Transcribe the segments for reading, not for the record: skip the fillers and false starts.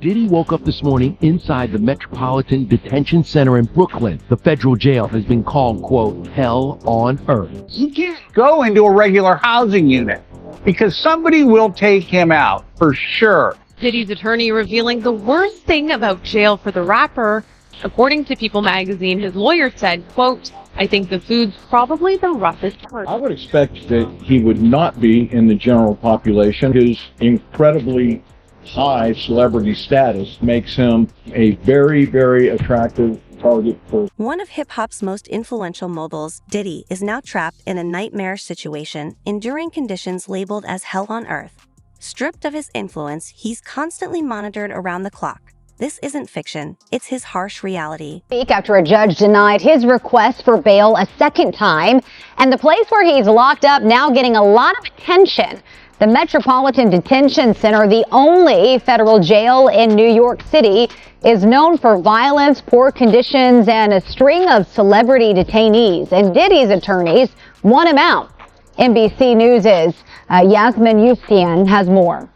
Diddy woke up this morning inside the Metropolitan Detention Center in Brooklyn. The federal jail has been called, quote, hell on earth. He can't go into a regular housing unit because somebody will take him out for sure. Diddy's attorney revealing the worst thing about jail for the rapper. According to People magazine, his lawyer said, quote, I think the food's probably the roughest part. I would expect that he would not be in the general population. His incredibly high celebrity status makes him a very, very attractive target for. One of hip-hop's most influential moguls, Diddy, is now trapped in a nightmarish situation, enduring conditions labeled as hell on earth. Stripped of his influence, he's constantly monitored around the clock. This isn't fiction, it's his harsh reality. After a judge denied his request for bail a second time, and the place where he's locked up now getting a lot of attention. The Metropolitan Detention Center, the only federal jail in New York City, is known for violence, poor conditions, and a string of celebrity detainees. And Diddy's attorneys want him out. NBC News' Yasmin Youssian has more.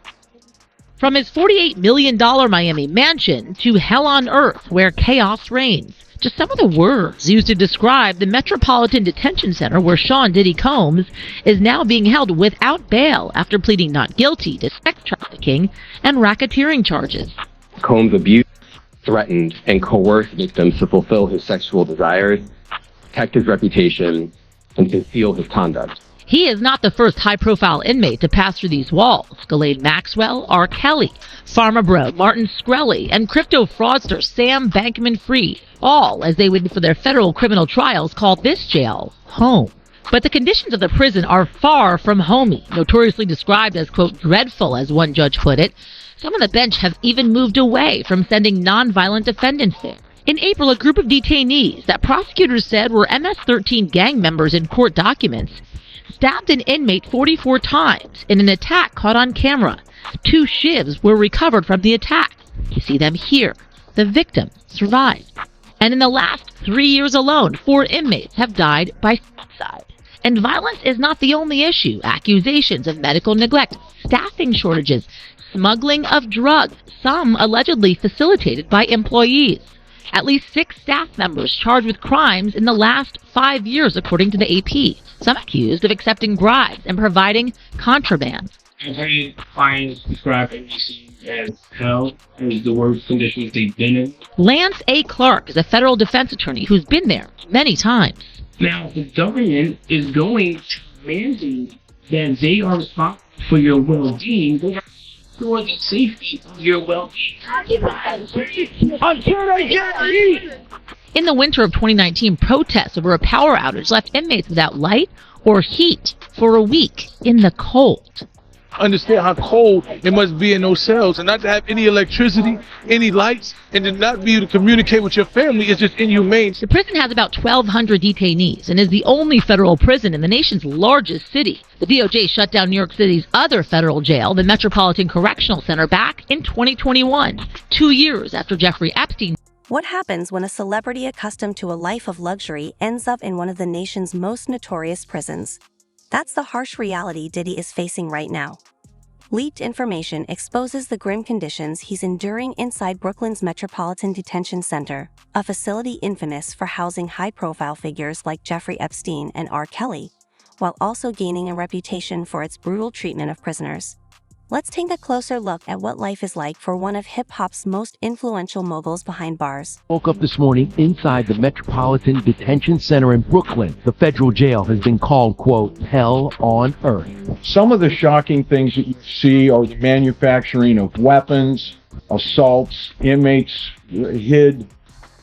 From his $48 million Miami mansion to hell on earth where chaos reigns. Just some of the words used to describe the Metropolitan Detention Center where Sean Diddy Combs is now being held without bail after pleading not guilty to sex trafficking and racketeering charges. Combs abused, threatened, and coerced victims to fulfill his sexual desires, protect his reputation, and conceal his conduct. He is not the first high-profile inmate to pass through these walls. Ghislaine Maxwell, R. Kelly, Pharma Bro, Martin Shkreli, and crypto fraudster Sam Bankman-Fried, all as they wait for their federal criminal trials, called this jail home. But the conditions of the prison are far from homey, notoriously described as, quote, dreadful, as one judge put it. Some on the bench have even moved away from sending nonviolent defendants there. In April, a group of detainees that prosecutors said were MS-13 gang members in court documents stabbed an inmate 44 times in an attack caught on camera. 2 shivs were recovered from the attack. You see them here. The victim survived. And in the last 3 years alone, 4 inmates have died by suicide. And violence is not the only issue. Accusations of medical neglect, staffing shortages, smuggling of drugs, some allegedly facilitated by employees. At least 6 staff members charged with crimes in the last 5 years, according to the AP. Some accused of accepting bribes and providing contraband. I've heard clients describe NBC as hell, as the worst conditions they've been in. Lance A. Clark is a federal defense attorney who's been there many times. Now, the government is going to mandate that they are responsible for your well-being. They have to ensure the safety of your well-being. Until they get eat! In the winter of 2019, protests over a power outage left inmates without light or heat for a week in the cold. Understand how cold it must be in those cells, and not to have any electricity, any lights, and to not be able to communicate with your family is just inhumane. The prison has about 1,200 detainees and is the only federal prison in the nation's largest city. The DOJ shut down New York City's other federal jail, the Metropolitan Correctional Center, back in 2021, 2 years after Jeffrey Epstein. What happens when a celebrity accustomed to a life of luxury ends up in one of the nation's most notorious prisons? That's the harsh reality Diddy is facing right now. Leaked information exposes the grim conditions he's enduring inside Brooklyn's Metropolitan Detention Center, a facility infamous for housing high-profile figures like Jeffrey Epstein and R. Kelly, while also gaining a reputation for its brutal treatment of prisoners. Let's take a closer look at what life is like for one of hip-hop's most influential moguls behind bars. Woke up this morning inside the Metropolitan Detention Center in Brooklyn. The federal jail has been called, quote, hell on earth. Some of the shocking things that you see are the manufacturing of weapons, assaults. Inmates hid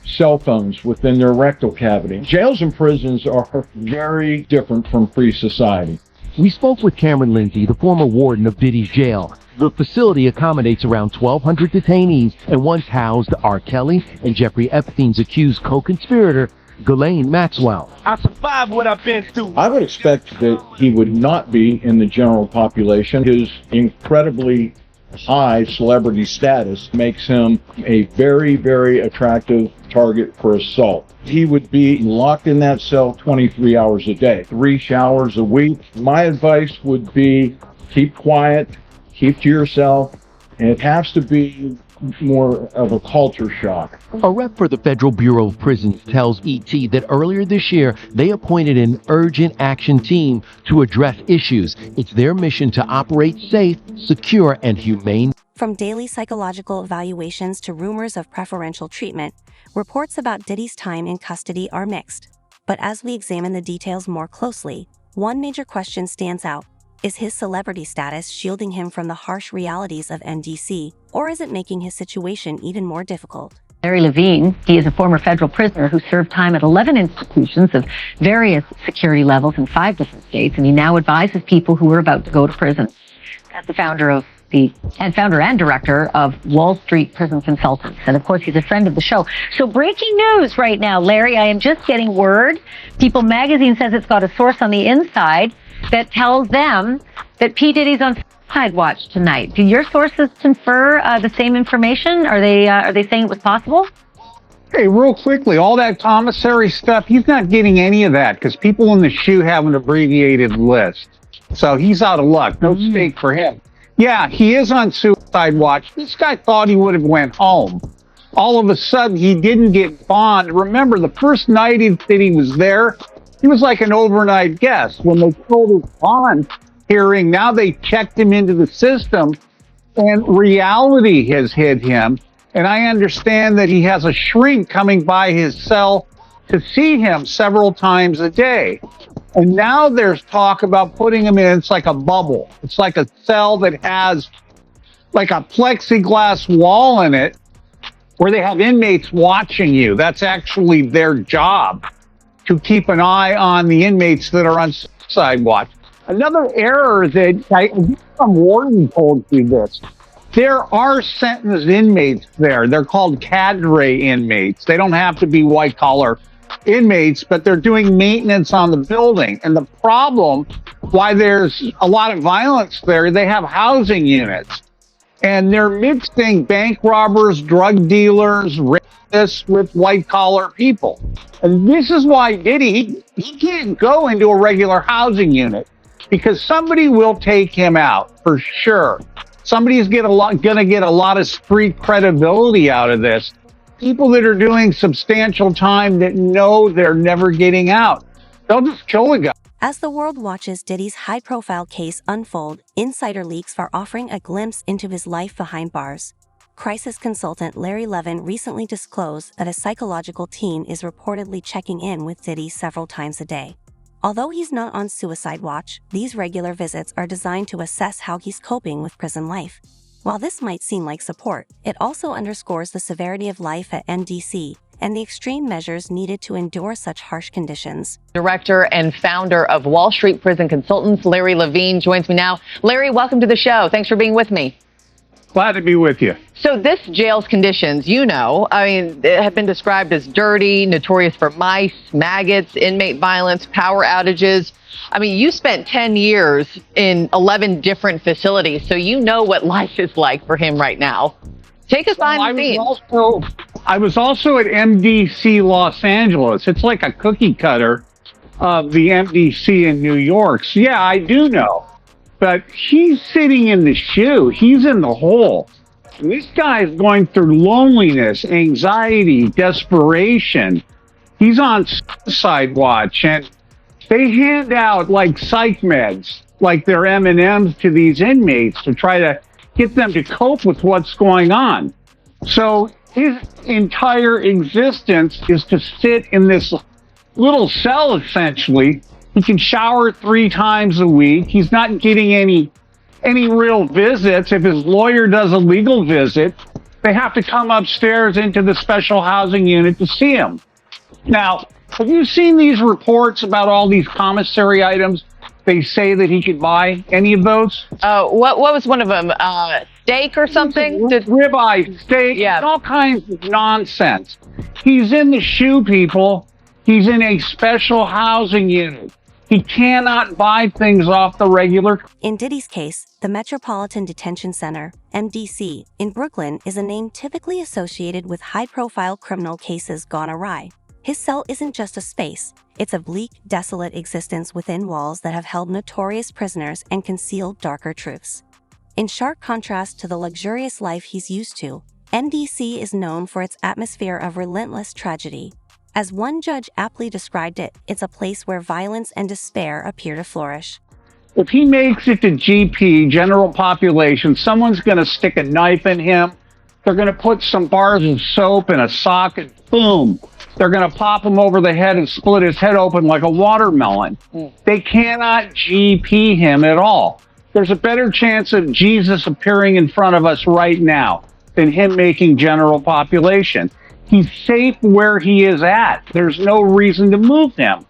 cell phones within their rectal cavity. Jails and prisons are very different from free society. We spoke with Cameron Lindsay, the former warden of Diddy's jail. The facility accommodates around 1,200 detainees and once housed R. Kelly and Jeffrey Epstein's accused co-conspirator, Ghislaine Maxwell. I survived what I've been through. I would expect that he would not be in the general population. His incredibly high celebrity status makes him a very, very attractive target for assault. He would be locked in that cell 23 hours a day, 3 showers a week. My advice would be keep quiet, keep to yourself, and it has to be more of a culture shock. A rep for the Federal Bureau of Prisons tells ET that earlier this year, they appointed an urgent action team to address issues. It's their mission to operate safe, secure, and humane. From daily psychological evaluations to rumors of preferential treatment, reports about Diddy's time in custody are mixed. But as we examine the details more closely, one major question stands out. Is his celebrity status shielding him from the harsh realities of NDC, or is it making his situation even more difficult? Larry Levine, he is a former federal prisoner who served time at 11 institutions of various security levels in 5 different states, and he now advises people who are about to go to prison. As the founder and director of Wall Street Prison Consultants. And of course, he's a friend of the show. So breaking news right now, Larry, I am just getting word. People magazine says it's got a source on the inside that tells them that P. Diddy's on suicide watch tonight. Do your sources confer the same information? Are they saying it was possible? Hey, real quickly, all that commissary stuff, he's not getting any of that because people in the SHU have an abbreviated list. So he's out of luck. No stake for him. Yeah, he is on suicide watch. This guy thought he would have went home. All of a sudden, he didn't get bond. Remember, the first night that he was there, he was like an overnight guest. When they told his bond hearing, now they checked him into the system, and reality has hit him. And I understand that he has a shrink coming by his cell to see him several times a day. And now there's talk about putting him in, it's like a bubble. It's like a cell that has like a plexiglass wall in it where they have inmates watching you. That's actually their job, to keep an eye on the inmates that are on suicide watch. Another error that some warden told you this. There are sentenced inmates there. They're called cadre inmates. They don't have to be white collar inmates, but they're doing maintenance on the building. And the problem why there's a lot of violence there, they have housing units. And they're mixing bank robbers, drug dealers, rapists with white collar people. And this is why Diddy, he can't go into a regular housing unit because somebody will take him out for sure. Somebody's gonna get a lot of street credibility out of this. People that are doing substantial time that know they're never getting out, they'll just kill a guy. As the world watches Diddy's high-profile case unfold, insider leaks are offering a glimpse into his life behind bars. Crisis consultant Larry Levin recently disclosed that a psychological team is reportedly checking in with Diddy several times a day. Although he's not on suicide watch, these regular visits are designed to assess how he's coping with prison life. While this might seem like support, it also underscores the severity of life at NDC and the extreme measures needed to endure such harsh conditions. Director and founder of Wall Street Prison Consultants, Larry Levine, joins me now. Larry, welcome to the show. Thanks for being with me. Glad to be with you. So this jail's conditions, have been described as dirty, notorious for mice, maggots, inmate violence, power outages. You spent 10 years in 11 different facilities, so you know what life is like for him right now. Take us behind the scenes. I was also at MDC Los Angeles. It's like a cookie cutter of the MDC in New York. So yeah, I do know. But he's sitting in the SHU. He's in the hole. And this guy is going through loneliness, anxiety, desperation. He's on suicide watch, and they hand out like psych meds, like they're M&Ms to these inmates to try to get them to cope with what's going on. So his entire existence is to sit in this little cell, essentially. He can shower 3 times a week. He's not getting any real visits. If his lawyer does a legal visit, they have to come upstairs into the special housing unit to see him. Now, have you seen these reports about all these commissary items they say that he could buy? Any of those? What was one of them? Steak or something? Ribeye, steak, yeah. All kinds of nonsense. He's in the SHU, people. He's in a special housing unit. He cannot buy things off the regular. In Diddy's case, the Metropolitan Detention Center, MDC, in Brooklyn is a name typically associated with high-profile criminal cases gone awry. His cell isn't just a space, it's a bleak, desolate existence within walls that have held notorious prisoners and concealed darker truths. In sharp contrast to the luxurious life he's used to, MDC is known for its atmosphere of relentless tragedy. As one judge aptly described it, it's a place where violence and despair appear to flourish. If he makes it to GP, general population, someone's going to stick a knife in him. They're going to put some bars of soap in a socket. Boom. They're going to pop him over the head and split his head open like a watermelon. They cannot GP him at all. There's a better chance of Jesus appearing in front of us right now than him making general population. He's safe where he is at. There's no reason to move him.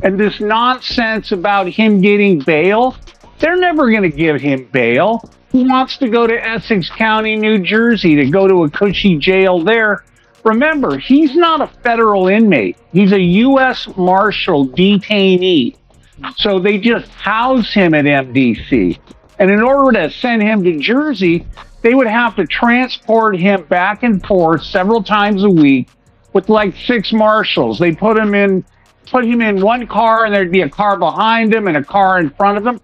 And this nonsense about him getting bail, they're never going to give him bail. He wants to go to Essex County, New Jersey, to go to a cushy jail there. Remember, he's not a federal inmate. He's a U.S. Marshal detainee. So they just house him at MDC. And in order to send him to Jersey, they would have to transport him back and forth several times a week with like 6 marshals. They put him in one car, and there'd be a car behind him and a car in front of him.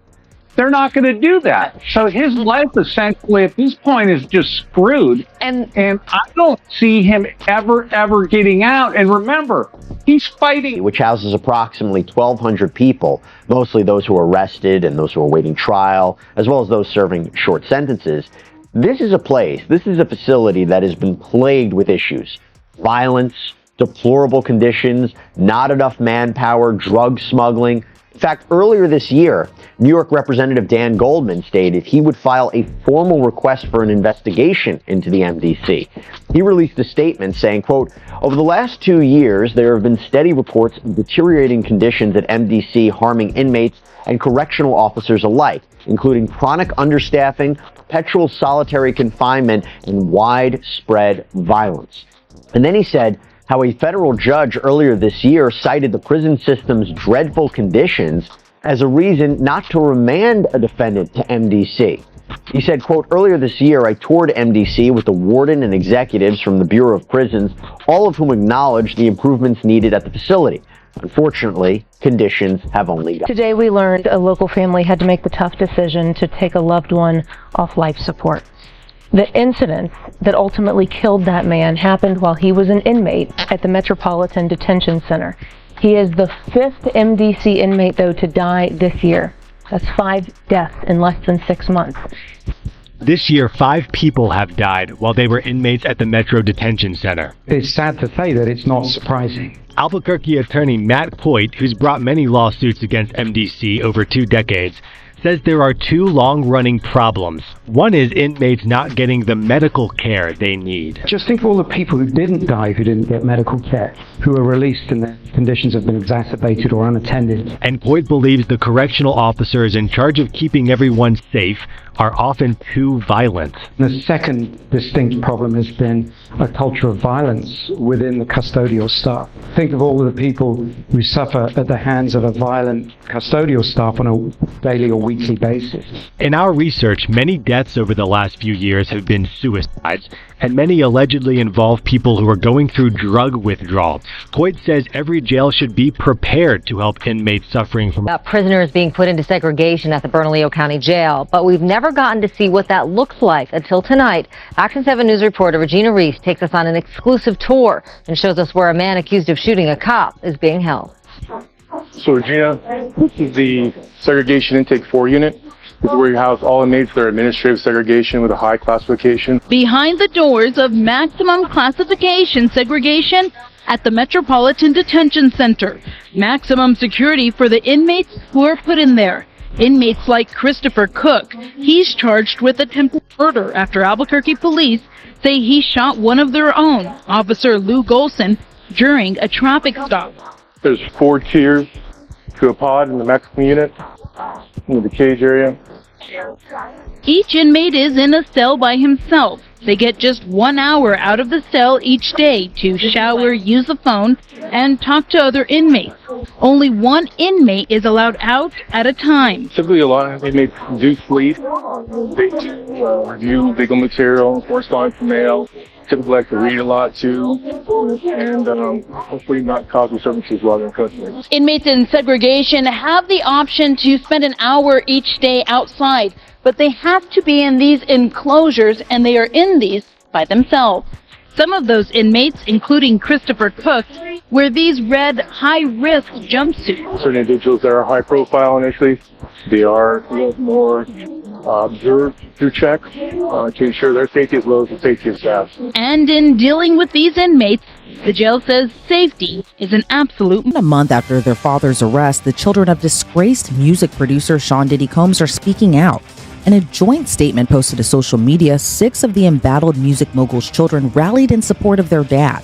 They're not going to do that. So his life essentially at this point is just screwed. And I don't see him ever getting out. And remember, he's fighting. Which houses approximately 1,200 people, mostly those who are arrested and those who are awaiting trial, as well as those serving short sentences. This is a facility that has been plagued with issues. Violence, deplorable conditions, not enough manpower, drug smuggling. In fact, earlier this year, New York Representative Dan Goldman stated he would file a formal request for an investigation into the MDC. He released a statement saying, quote, "Over the last 2 years, there have been steady reports of deteriorating conditions at MDC harming inmates and correctional officers alike, including chronic understaffing, perpetual solitary confinement, and widespread violence." And then he said how a federal judge earlier this year cited the prison system's dreadful conditions as a reason not to remand a defendant to MDC. He said, quote, "Earlier this year, I toured MDC with the warden and executives from the Bureau of Prisons, all of whom acknowledged the improvements needed at the facility. Unfortunately, conditions have only gotten." Today we learned a local family had to make the tough decision to take a loved one off life support. The incident that ultimately killed that man happened while he was an inmate at the Metropolitan Detention Center. He is the 5th MDC inmate, though, to die this year. That's 5 deaths in less than 6 months. This year, 5 people have died while they were inmates at the Metro Detention Center. It's sad to say that it's not surprising. Albuquerque attorney Matt Coit, who's brought many lawsuits against MDC over 2 decades, says there are 2 long-running problems. One is inmates not getting the medical care they need. Just think of all the people who didn't die, who didn't get medical care, who are released and their conditions have been exacerbated or unattended. And Coit believes the correctional officers in charge of keeping everyone safe are often too violent. The second distinct problem has been a culture of violence within the custodial staff. Think of all of the people who suffer at the hands of a violent custodial staff on a daily or weekly basis. In our research, many deaths over the last few years have been suicides, and many allegedly involve people who are going through drug withdrawal. Coit says every jail should be prepared to help inmates suffering from prisoners being put into segregation at the Bernalillo County Jail, but we've never gotten to see what that looks like until tonight. Action 7 News reporter Regina Reese takes us on an exclusive tour and shows us where a man accused of shooting a cop is being held. So Regina, this is the segregation intake 4 unit. This is where you house all inmates that are administrative segregation with a high classification. Behind the doors of maximum classification segregation at the Metropolitan Detention Center. Maximum security for the inmates who are put in there. Inmates like Christopher Cook. He's charged with attempted murder after Albuquerque police say he shot one of their own, Officer Lou Golson, during a traffic stop. There's 4 tiers to a pod in the maximum unit, in the cage area. Each inmate is in a cell by himself. They get just 1 hour out of the cell each day to shower, use the phone, and talk to other inmates. Only 1 inmate is allowed out at a time. Typically, a lot of inmates do sleep. They do review legal material, correspond for mail. Typically like to read a lot too, and hopefully not cause disturbances while they're in custody. Inmates in segregation have the option to spend an hour each day outside, but they have to be in these enclosures, and they are in these by themselves. Some of those inmates, including Christopher Cook, wear these red, high-risk jumpsuits. Certain individuals that are high profile initially, they are a little more observed through check to ensure their safety as well as the safety of staff. And in dealing with these inmates, the jail says safety is an absolute. A month after their father's arrest, the children of disgraced music producer Sean Diddy Combs are speaking out. In a joint statement posted to social media, 6 of the embattled music mogul's children rallied in support of their dad.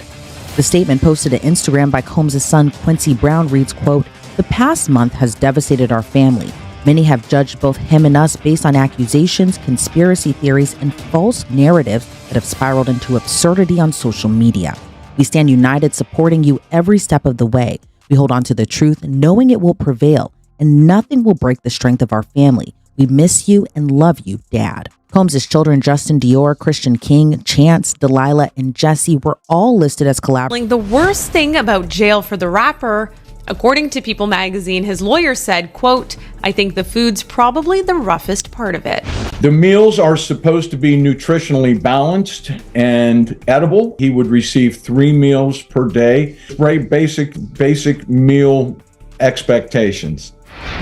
The statement posted to Instagram by Combs' son Quincy Brown reads, quote, "The past month has devastated our family. Many have judged both him and us based on accusations, conspiracy theories, and false narratives that have spiraled into absurdity on social media. We stand united supporting you every step of the way. We hold on to the truth, knowing it will prevail, and nothing will break the strength of our family. We miss you and love you, Dad." Combs' children, Justin Dior, Christian King, Chance, Delilah, and Jesse, were all listed as collaborators. The worst thing about jail for the rapper, according to People magazine, his lawyer said, quote, "I think the food's probably the roughest part of it." The meals are supposed to be nutritionally balanced and edible. He would receive 3 meals per day, right? Basic meal expectations.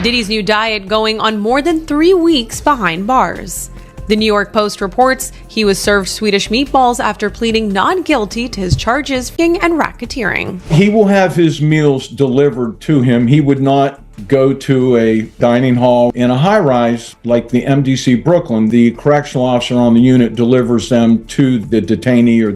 Diddy's new diet going on more than 3 weeks behind bars. The New York Post reports he was served Swedish meatballs after pleading not guilty to his charges of and racketeering. He will have his meals delivered to him. He would not go to a dining hall in a high-rise like the MDC Brooklyn. The correctional officer on the unit delivers them to the detainee or